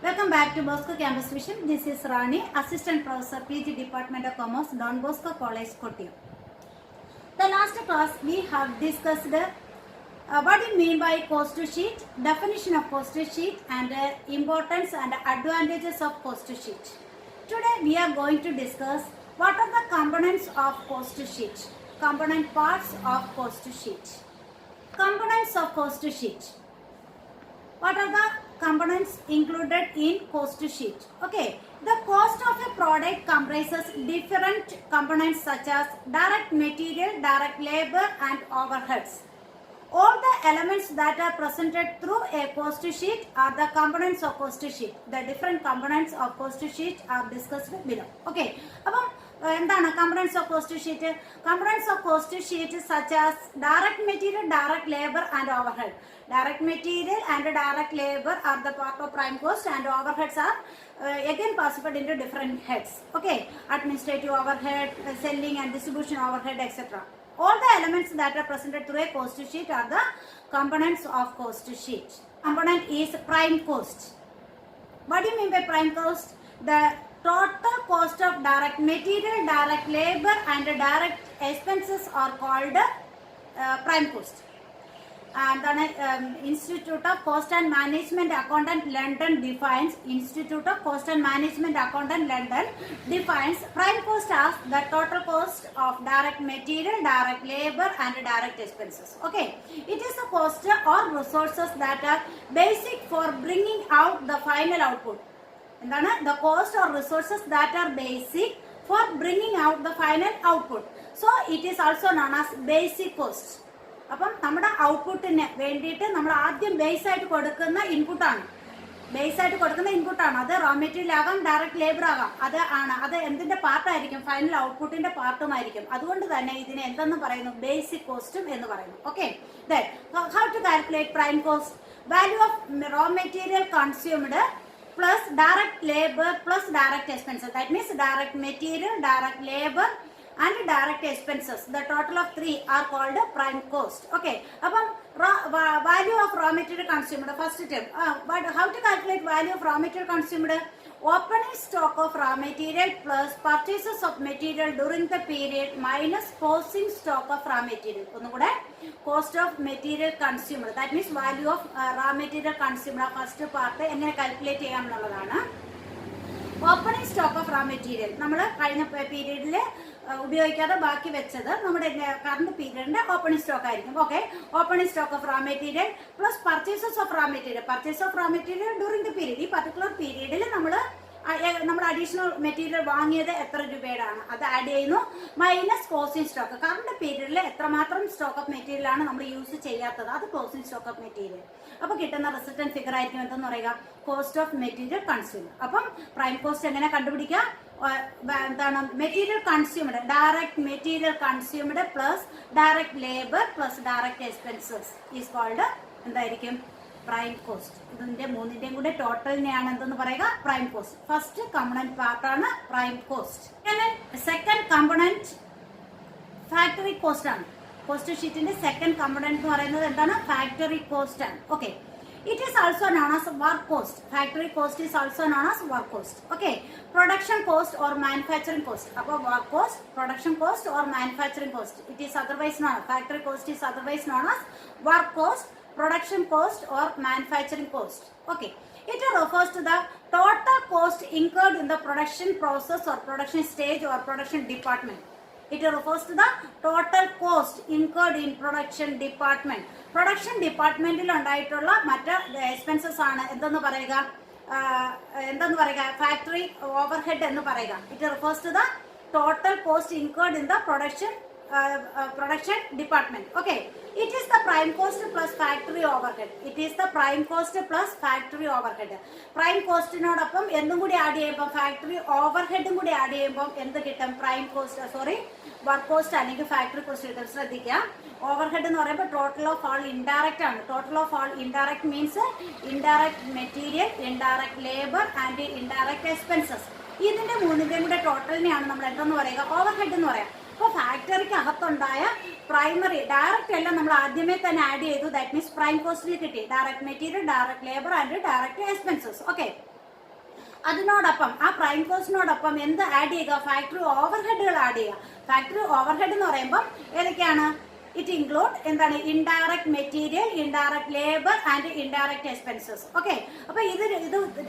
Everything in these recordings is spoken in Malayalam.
Welcome back to Bosco Campus Vision. This is Rani, Assistant Professor, PG Department of Commerce, Don Bosco College, Kottayam. The last class we have discussed what do you mean by cost sheet, definition of cost sheet, and importance and advantages of cost sheet. Today we are going to discuss what are the components of cost sheet, component parts of cost sheet. Components of cost sheet. What are the components included in cost sheet? Okay, the cost of a product comprises different components such as direct material, direct labor, and overheads. All the elements that are presented through a cost sheet are the components of cost sheet. The different components of cost sheet are discussed below. Okay, എന്താണ് components of cost sheet? Components of cost sheet such as direct material, direct labor, and overhead. Direct material and direct labor are the part of prime cost, and overheads are again classified into different heads. Okay, administrative overhead, selling and distribution overhead, etc. All the elements that are presented through a cost sheet are the components of cost sheet. Component is prime cost. What do you mean by prime cost? The total cost of direct material, direct labor, and direct expenses are called prime cost. And the Institute of Cost and Management Accountant London defines Institute of Cost and Management Accountant London defines prime cost as the total cost of direct material, direct labor, and direct expenses. Okay, it is the cost or resources that are basic for bringing out the final output. The cost or resources that are basic for bringing out the final output. So it is also known as basic cost. അപ്പം നമ്മുടെ ഔട്ട്പുട്ടിന് വേണ്ടിയിട്ട് നമ്മൾ ആദ്യം ബേസ് ആയിട്ട് കൊടുക്കുന്ന ഇൻപുട്ടാണ്. അത് റോ മെറ്റീരിയൽ ആകാം, ഡയറക്റ്റ് ലേബർ ആകാം. അത് എന്തിന്റെ പാർട്ടായിരിക്കും? ഫൈനൽ ഔട്ട്പുട്ടിന്റെ പാർട്ടുമായിരിക്കും. അതുകൊണ്ട് തന്നെ ഇതിനെ എന്തെന്ന് പറയുന്നു? ബേസിക് കോസ്റ്റും എന്ന് പറയുന്നു. Okay, how to calculate prime cost? Value of raw material consumed plus direct labor plus direct expenses. That means direct material, direct labor, and direct expenses. The total of three are called prime cost. Okay, value of raw material consumed. First term, how to calculate value of raw material consumed? Opening stock of raw material plus purchases of material during the period minus closing stock of raw material. Cost of material consumed. That means value of raw material consumed. First part എങ്ങനെ കാൽക്കുലേറ്റ് ചെയ്യാമെന്നുള്ളതാണ്. ഓപ്പണിംഗ് സ്റ്റോക്ക് ഓഫ് റാ മെറ്റീരിയൽ നമ്മൾ കഴിഞ്ഞ പീരീഡിൽ ഉപയോഗിക്കാതെ ബാക്കി വെച്ചത് നമ്മുടെ കറണ്ട് പീരീഡിന്റെ ഓപ്പണിംഗ് സ്റ്റോക്ക് ആയിരിക്കും. ഓക്കെ, ഓപ്പണിംഗ് സ്റ്റോക്ക് ഓഫ് റാ മെറ്റീരിയൽ പ്ലസ് പർച്ചേസസ് ഓഫ് റാ മെറ്റീരിയൽ. പർച്ചേസ് ഓഫ് റാ മെറ്റീരിയൽ ഡ്യൂറിംഗ് ദി പീരീഡ്. ഈ പർട്ടിക്കുലർ പീരീഡിൽ നമ്മൾ അഡീഷണൽ മെറ്റീരിയൽ വാങ്ങിയത് എത്ര രൂപയുടെയാണ് അത് ആഡ് ചെയ്യുന്നു. Minus closing stock. കറണ്ട് പീരീഡിൽ എത്രമാത്രം സ്റ്റോക്ക് ഓഫ് മെറ്റീരിയൽ ആണ് നമ്മൾ യൂസ് ചെയ്യാത്തത്, അത് ക്ലോസിംഗ് സ്റ്റോക്ക് ഓഫ് മെറ്റീരിയൽ. അപ്പോൾ കിട്ടുന്ന റിസൾട്ടന്റ് ഫിഗർ ആയിരിക്കും എന്തെന്ന് പറയുക? Cost of material consumed. അപ്പം പ്രൈം കോസ്റ്റ് എങ്ങനെ കണ്ടുപിടിക്കാം? എന്താണ്? Material consumed, direct material consumed plus direct labour plus direct expenses is called എന്തായിരിക്കും? Prime cost. ഇതിന്റെ മൂന്നിന്റെയും കൂടെ ടോട്ടലിനെയാണ് എന്തെന്ന് പറയുക? Prime cost. ഫസ്റ്റ് കമ്പോണന്റ് പാർട്ടാണ് prime cost. Second component factory cost ആണ്. കോസ്റ്റ് ഷീറ്റിന്റെ സെക്കൻഡ് കമ്പോണന്റ് എന്ന് പറയുന്നത് എന്താണ്? ഫാക്ടറി കോസ്റ്റ് ആണ്. Okay, it is also known as work cost. Factory cost is also known as work cost. Okay, production cost or manufacturing cost. Appo work cost, production cost or manufacturing cost, it is otherwise known. Factory cost is otherwise known as work cost, production cost or manufacturing cost. Okay, it refers to the total cost incurred in the production process or production stage or production department. It refers to the total cost incurred in production department. Production departmentil ഉണ്ടായിട്ടുള്ള മറ്റ് എക്സ്പെൻസസ് ആണ് എന്തെന്ന് പറയുക? ഫാക്ടറി ഓവർഹെഡ് എന്ന് പറയുക. It refers to the total cost incurred in the production department. Okay, it is the prime cost plus factory overhead. It is the prime cost plus factory overhead. Prime കോസ്റ്റിനോടൊപ്പം എന്തും കൂടി ആഡ് ചെയ്യുമ്പോൾ ഫാക്ടറി ഓവർഹെഡും കൂടി ആഡ് ചെയ്യുമ്പോൾ എന്ത് കിട്ടും? പ്രൈം കോസ്റ്റ് വർക്ക് കോസ്റ്റ് അല്ലെങ്കിൽ ഫാക്ടറി കോസ്റ്റ് കിട്ടും. ശ്രദ്ധിക്കുക, ഓവർഹെഡ് എന്ന് പറയുമ്പോൾ ടോട്ടൽ ഓഫ് ആൾ ഇൻഡയറക്റ്റ് ആണ്. Total of all indirect means indirect material, indirect labour and indirect expenses. ഇതിന്റെ മൂന്നിന്റെയും കൂടെ ടോട്ടലിനെയാണ് നമ്മൾ എന്തെന്ന് പറയുക? ഓവർഹെഡ് എന്ന് പറയാം. അപ്പോൾ ഫാക്ടറിക്ക് അകത്തുണ്ടായ പ്രൈമറി ഡയറക്റ്റ് എല്ലാം നമ്മൾ ആദ്യമേ തന്നെ ആഡ് ചെയ്തു. ദാറ്റ് മീൻസ് പ്രൈം കോസ്റ്റിൽ കിട്ടി. Direct material, direct labour and direct expenses. Okay, അതിനോടൊപ്പം ആ പ്രൈം കോസ്റ്റിനോടൊപ്പം എന്ത് ആഡ് ചെയ്യുക? ഫാക്ടറി ഓവർഹെഡുകൾ ആഡ് ചെയ്യുക. ഫാക്ടറി ഓവർഹെഡ് എന്ന് പറയുമ്പോൾ ഏതൊക്കെയാണ്? ഇറ്റ് ഇൻക്ലൂഡ് എന്താണ്? Indirect material, indirect labour and indirect expenses. Okay, അപ്പൊ ഇത്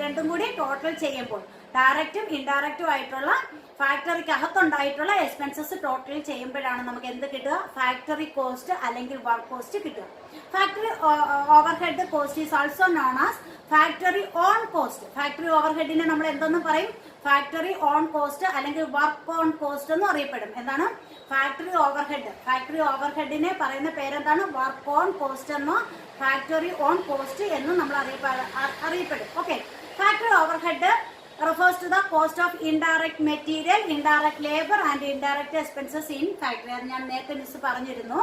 രണ്ടും കൂടി ടോട്ടൽ ചെയ്യുമ്പോൾ ഡയറക്റ്റും ഇൻഡയറക്റ്റും ആയിട്ടുള്ള ഫാക്ടറിക്ക് അകത്തുണ്ടായിട്ടുള്ള എക്സ്പെൻസസ് ടോട്ടൽ ചെയ്യുമ്പോഴാണ് നമുക്ക് എന്ത് കിട്ടുക? ഫാക്ടറി കോസ്റ്റ് അല്ലെങ്കിൽ വർക്ക് കോസ്റ്റ് കിട്ടുക. Factory overhead cost is also known as factory on cost. Factory ഓവർഹെഡിനെ നമ്മൾ എന്തെന്ന് പറയും? ഫാക്ടറി ഓൺ കോസ്റ്റ് അല്ലെങ്കിൽ വർക്ക് ഓൺ കോസ്റ്റ് എന്ന് അറിയപ്പെടും. എന്താണ്? Factory overhead. ഫാക്ടറി ഓവർഹെഡിനെ പറയുന്ന പേരെന്താണ്? വർക്ക് ഓൺ കോസ്റ്റ് എന്നോ ഫാക്ടറി ഓൺ കോസ്റ്റ് എന്നും നമ്മൾ അറിയപ്പെടും. Okay, factory overhead refers to the cost of indirect material, indirect labor and indirect expenses in factory. അത് ഞാൻ നേരത്തെ മിസ് പറഞ്ഞിരുന്നു.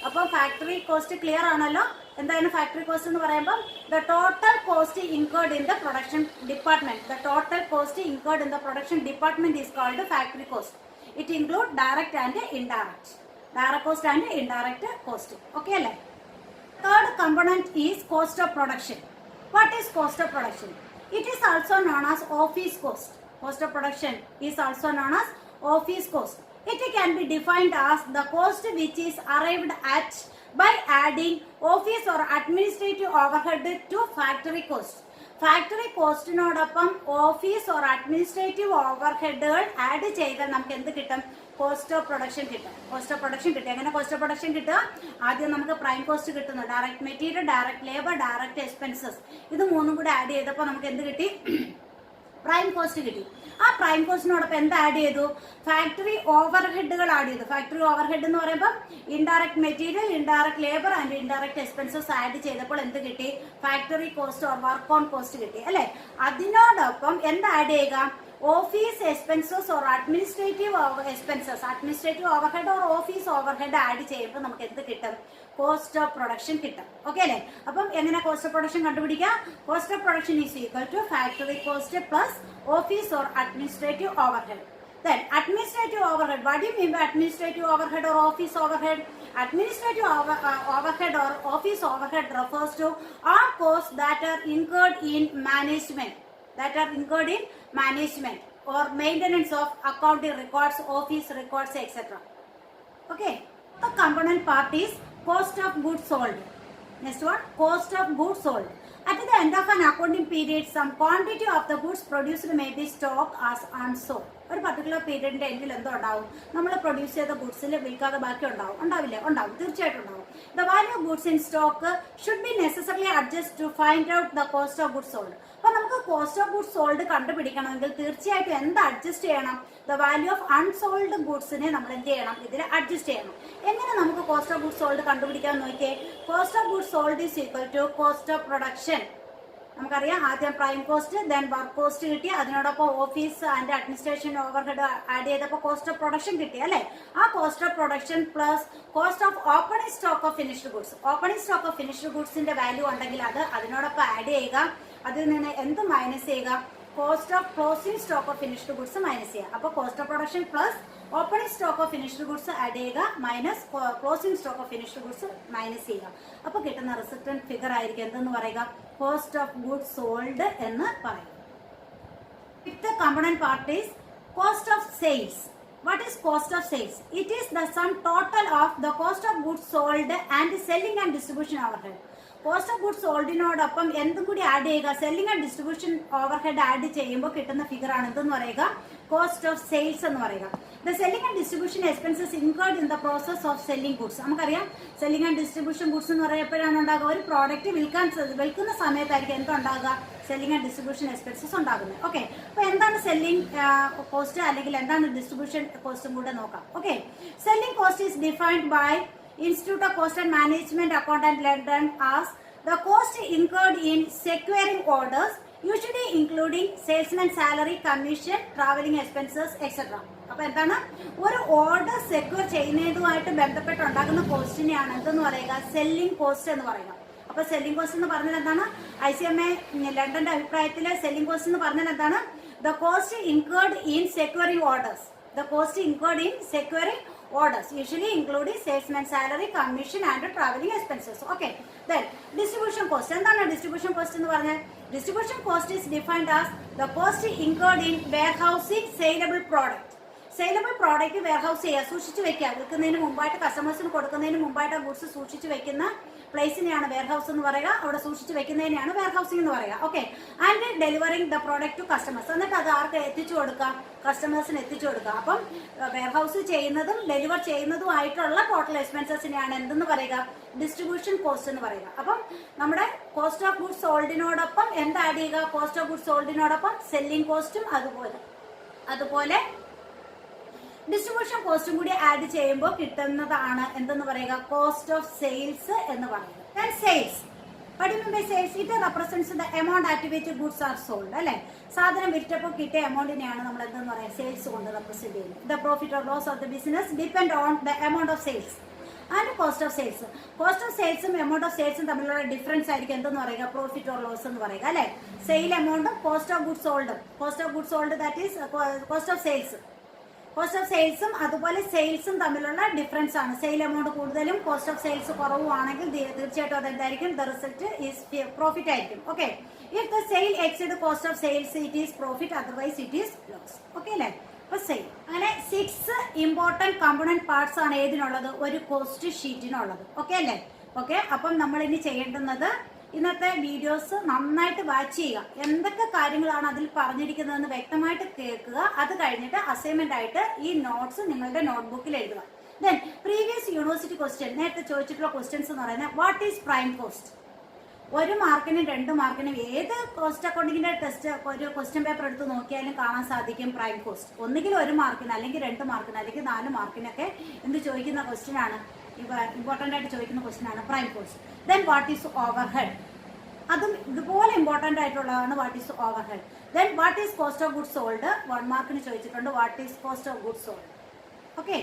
അപ്പോൾ ഫാക്ടറി കോസ്റ്റ് ക്ലിയർ ആണല്ലോ. എന്താണ് ഫാക്ടറി കോസ്റ്റ് എന്ന് പറയുമ്പോൾ the total cost incurred in the production department. The total cost incurred in the production department is called factory cost. It includes direct and indirect. Direct cost and indirect cost. Okay അല്ലേ? Third component is cost of production. What is cost of production? It is also known as office cost. Cost of production is also known as office cost. It can be defined as the cost which is arrived at by adding office or administrative overhead to factory cost. Factory കോസ്റ്റിനോടൊപ്പം ഓഫീസ് ഓർ അഡ്മിനിസ്ട്രേറ്റീവ് ഓവർഹെഡുകൾ ആഡ് ചെയ്താൽ നമുക്ക് എന്ത് കിട്ടും? കോസ്റ്റ് ഓഫ് പ്രൊഡക്ഷൻ കിട്ടും. കോസ്റ്റ് ഓഫ് പ്രൊഡക്ഷൻ കിട്ടും. എങ്ങനെ കോസ്റ്റ് ഓഫ് പ്രൊഡക്ഷൻ കിട്ടുക? ആദ്യം നമുക്ക് പ്രൈം കോസ്റ്റ് കിട്ടുന്നു. Direct material, direct labour, direct expenses. ഇത് മൂന്നും കൂടെ ആഡ് ചെയ്തപ്പോൾ നമുക്ക് എന്ത് കിട്ടി? പ്രൈം കോസ്റ്റ് കിട്ടി. ആ പ്രൈം കോസ്റ്റിനോടൊപ്പം എന്ത് ആഡ് ചെയ്തു? ഫാക്ടറി ഓവർഹെഡുകൾ ആഡ് ചെയ്തു. ഫാക്ടറി ഓവർഹെഡ് എന്ന് പറയുമ്പോൾ indirect material, indirect labour and indirect expenses add ചെയ്തപ്പോൾ എന്ത് കിട്ടി? Factory cost or work on cost കിട്ടി അല്ലെ? അതിനോടൊപ്പം എന്ത് ആഡ് ചെയ്യുക? Office expenses or administrative expenses, administrative overhead or office overhead add ചെയ്യുമ്പോൾ നമുക്ക് എന്ത് കിട്ടും? കോസ്റ്റ് ഓഫ് പ്രൊഡക്ഷൻ കിട്ടും. ഓക്കെ അല്ലേ? അപ്പം എങ്ങനെ കോസ്റ്റ് ഓഫ് പ്രൊഡക്ഷൻ കണ്ടുപിടിക്കാം? Cost of production is equal to factory cost plus office or administrative overhead. Then administrative overhead. What do you mean by administrative overhead or office overhead? Administrative overhead or office overhead refers to all costs that are incurred in management. Or maintenance of accounting records, office records, etc. Okay. The component part is cost of goods sold. Next one, cost of goods sold. At the end of an accounting period, some quantity of the goods produced may be stocked as unsold. ഒരു പർട്ടിക്കുലർ പീരീഡിന്റെ എൻഡിൽ എന്തോ ഉണ്ടാവും? നമ്മൾ പ്രൊഡ്യൂസ് ചെയ്ത ഗുഡ്സിൽ വിൽക്കാതെ ബാക്കി ഉണ്ടാവില്ലേ? ഉണ്ടാവും, തീർച്ചയായിട്ടും ഉണ്ടാവും. The value of goods in stock should be necessarily adjusted to find out the cost of goods sold. അപ്പൊ നമുക്ക് കോസ്റ്റ് ഓഫ് ഗുഡ്സ് സോൾഡ് കണ്ടുപിടിക്കണമെങ്കിൽ തീർച്ചയായിട്ടും എന്ത് അഡ്ജസ്റ്റ് ചെയ്യണം? ദ വാല്യൂ ഓഫ് അൺസോൾഡ് ഗുഡ്സിനെ നമ്മൾ എന്ത് ചെയ്യണം? ഇതിൽ അഡ്ജസ്റ്റ് ചെയ്യണം. എങ്ങനെ നമുക്ക് കോസ്റ്റ് ഓഫ് ഗുഡ്സ് സോൾഡ് കണ്ടുപിടിക്കാൻ നോക്കിയേ? Cost of goods sold is equal to cost of production. നമുക്കറിയാം, ആദ്യം prime cost, then work cost കിട്ടി, അതിനോടൊപ്പം office and administration overhead add ചെയ്തപ്പോൾ കോസ്റ്റ് ഓഫ് പ്രൊഡക്ഷൻ കിട്ടി അല്ലേ? ആ cost of production plus cost of opening stock of finished goods. Opening stock of finished ഗുഡ്സിന്റെ വാല്യൂ ഉണ്ടെങ്കിൽ അത് അതിനോടൊപ്പം ആഡ് ചെയ്യുക. അതിൽ നിന്ന് എന്ത് മൈനസ് ചെയ്യുക? Cost of closing stock of finished goods minus ചെയ്യുക. അപ്പോൾ cost of production plus opening stock of finished goods add ചെയ്യുക, minus closing stock of finished goods minus ചെയ്യുക. അപ്പോൾ കിട്ടുന്ന റിസൾട്ടന്റ് ഫിഗർ ആയിരിക്കും എന്തെന്ന് പറയുക? കോസ്റ്റ് ഓഫ് ഗുഡ്സ് സോൾഡ് എന്ന് പറയും. Fifth component part is cost of sales. What is cost of sales? It is the sum total of the cost of goods sold and selling and distribution overhead. Cost of goods സോൾഡിനോടൊപ്പം എന്തും കൂടി ആഡ് ചെയ്യുക? Selling and distribution overhead add ചെയ്യുമ്പോൾ കിട്ടുന്ന ഫിഗർ ആണ് എന്തെന്ന് പറയുക? കോസ്റ്റ് ഓഫ് സെയിൽസ് എന്ന് പറയുക. The selling and distribution expenses incurred in the process of selling goods. നമുക്കറിയാം, സെല്ലിംഗ് ആൻഡ് ഡിസ്ട്രിബ്യൂഷൻ ഗുഡ്സ് എന്ന് പറയുമ്പോഴാണ് ഉണ്ടാകുക? ഒരു പ്രോഡക്റ്റ് വിൽക്കുന്ന സമയത്തായിരിക്കും എന്തുണ്ടാകുക? സെല്ലിംഗ് ആൻഡ് ഡിസ്ട്രിബ്യൂഷൻ എക്സ്പെൻസസ് ഉണ്ടാകുന്നത്. ഓക്കെ, അപ്പൊ എന്താണ് സെല്ലിംഗ് കോസ്റ്റ് അല്ലെങ്കിൽ എന്താണ് ഡിസ്ട്രിബ്യൂഷൻ കോസ്റ്റും കൂടെ നോക്കാം. Okay, selling cost is defined by Institute of Cost and Management Accountant London as the cost incurred in securing orders, usually including salesman salary, commission, traveling expenses, etc. അപ്പൊ എന്താണ്? ഒരു ഓർഡർ സെക്യൂർ ചെയ്യുന്നതുമായിട്ട് ബന്ധപ്പെട്ടുണ്ടാകുന്ന കോസ്റ്റിനെയാണ് എന്തെന്ന് പറയുക? സെല്ലിംഗ് കോസ്റ്റ് എന്ന് പറയുക. അപ്പൊ സെല്ലിംഗ് കോസ്റ്റ് എന്ന് പറഞ്ഞാൽ എന്താണ്? ICMA ലണ്ടന്റെ അഭിപ്രായത്തില് സെല്ലിംഗ് കോസ്റ്റ് എന്ന് പറഞ്ഞാൽ എന്താണ്? The cost incurred in securing orders. The cost incurred in securing orders, usually including salesman salary, commission and traveling expenses. Okay, then distribution cost. എന്താണ് ഡിസ്ട്രിബ്യൂഷൻ കോസ്റ്റ് എന്ന് പറഞ്ഞാൽ? Distribution cost is defined as the cost incurred in warehousing saleable product. Saleable product warehouse ചെയ്യുക, സൂക്ഷിച്ചു വെക്കുക, വിൽക്കുന്നതിന് മുമ്പായിട്ട് കസ്റ്റമേഴ്സിന് കൊടുക്കുന്നതിന് മുമ്പായിട്ട് ആ ഗുഡ്സ് സൂക്ഷിച്ചു വെക്കുന്ന പ്ലേസിനെയാണ് വെയർഹൗസ് എന്ന് പറയുക, അവിടെ സൂക്ഷിച്ചു വെക്കുന്നതിനെയാണ് വെയർഹൗസിംഗ് എന്ന് പറയുക. Okay, and delivering the product to customers, എന്നിട്ട് അത് ആർക്ക് എത്തിച്ചു കൊടുക്കുക, കസ്റ്റമേഴ്സിന് എത്തിച്ചു കൊടുക്കുക. അപ്പം വെയർഹൗസ് ചെയ്യുന്നതും ഡെലിവർ ചെയ്യുന്നതും ആയിട്ടുള്ള ടോട്ടൽ എക്സ്പെൻസസിനെയാണ് എന്തെന്ന് പറയുക, ഡിസ്ട്രിബ്യൂഷൻ കോസ്റ്റ് എന്ന് പറയുക. അപ്പം നമ്മുടെ കോസ്റ്റ് ഓഫ് ഗുഡ്സ് സോൾഡിനോടൊപ്പം എന്ത് ആഡ് ചെയ്യുക, കോസ്റ്റ് ഓഫ് ഗുഡ്സ് സോൾഡിനോടൊപ്പം സെല്ലിംഗ് കോസ്റ്റും അതുപോലെ ഡിസ്ട്രിബ്യൂഷൻ കോസ്റ്റും കൂടി ആഡ് ചെയ്യുമ്പോൾ കിട്ടുന്നതാണ് എന്തെന്ന് പറയുക, കോസ്റ്റ് ഓഫ് സെയിൽസ് എന്ന് പറയുന്നത്. Then sales, what do you mean by sales? It represents the amount at which goods are sold. അല്ലെ, സാധനം വിറ്റപ്പോൾ കിട്ടിയ എമൗണ്ടിനെയാണ് നമ്മൾ എന്തെന്ന് പറയുക, സെയിൽസ് കൊണ്ട് റെപ്രസെന്റ് ചെയ്യുന്നത്. The profit or loss of the business depend on the amount of sales and cost of sales. Cost of സെയിൽസും എമൗണ്ട് ഓഫ് സെയിൽസും തമ്മിലുള്ള ഡിഫറൻസ് ആയിരിക്കും എന്തെന്ന് പറയുക, പ്രോഫിറ്റ് ഓർ ലോസ് എന്ന് പറയുക. അല്ലെ, സെയിൽ എമൗണ്ടും കോസ്റ്റ് ഓഫ് ഗുഡ്സ് സോൾഡും, cost of goods sold that is cost of sales. Cost of സെയിൽസും അതുപോലെ സെയിൽസും തമ്മിലുള്ള ഡിഫറൻസ് ആണ്. സെയിൽ എമൗണ്ട് കൂടുതലും കോസ്റ്റ് ഓഫ് സെയിൽസ് കുറവുമാണെങ്കിൽ തീർച്ചയായിട്ടും അതെന്തായിരിക്കും, ദ റിസൾട്ട് ഈസ് പ്രോഫിറ്റ് ആയിരിക്കും. Okay, if the sale exceed cost of sales it is profit, otherwise it is loss. Okay അല്ലേ, അപ്പൊ സെയിൽ. അങ്ങനെ 6 ഇമ്പോർട്ടന്റ് കമ്പോണന്റ് പാർട്സ് ആണ് ഏതിനുള്ളത്, ഒരു കോസ്റ്റ് ഷീറ്റിനുള്ളത്. ഓക്കെ അല്ലേ. ഓക്കെ, അപ്പം നമ്മൾ ഇനി ചെയ്യേണ്ടുന്നത് ഇന്നത്തെ വീഡിയോസ് നന്നായിട്ട് വാച്ച് ചെയ്യുക, എന്തൊക്കെ കാര്യങ്ങളാണ് അതിൽ പറഞ്ഞിരിക്കുന്നതെന്ന് വ്യക്തമായിട്ട് കേൾക്കുക. അത് കഴിഞ്ഞിട്ട് അസൈൻമെന്റ് ആയിട്ട് ഈ നോട്ട്സ് നിങ്ങളുടെ നോട്ട്ബുക്കിൽ എഴുതുക. ദെൻ പ്രീവിയസ് യൂണിവേഴ്സിറ്റി ക്വസ്റ്റ്യൻ, നേരത്തെ ചോദിച്ചിട്ടുള്ള ക്വസ്റ്റ്യൻസ് എന്ന് പറയുന്നത് വാട്ട് ഈസ് പ്രൈം കോസ്റ്റ്. 1 മാർക്കിനും 2 മാർക്കിനും ഏത് കോസ്റ്റ് അക്കൗണ്ടിങ്ങിന്റെ ടെസ്റ്റ് ഒരു ക്വസ്റ്റ്യൻ പേപ്പർ എടുത്ത് നോക്കിയാലും കാണാൻ സാധിക്കും പ്രൈം കോസ്റ്റ്. ഒന്നുകിൽ 1 മാർക്കിന്, അല്ലെങ്കിൽ 2 മാർക്കിന്, അല്ലെങ്കിൽ 4 മാർക്കിനൊക്കെ എന്ത് ചോദിക്കുന്ന ക്വസ്റ്റ്യൻ ആണ്, ഇമ്പോർട്ടന്റ് ആയിട്ട് ചോദിക്കുന്ന ക്വസ്റ്റ്യൻ ആണ് prime cost. Then what is over head, അതും ഇതുപോലെ ഇമ്പോർട്ടന്റ് ആയിട്ടുള്ളതാണ് what is over head. Then what is cost of goods sold, 1 മാർക്കിന് ചോദിച്ചിട്ടുണ്ട് what is cost of goods sold. Okay.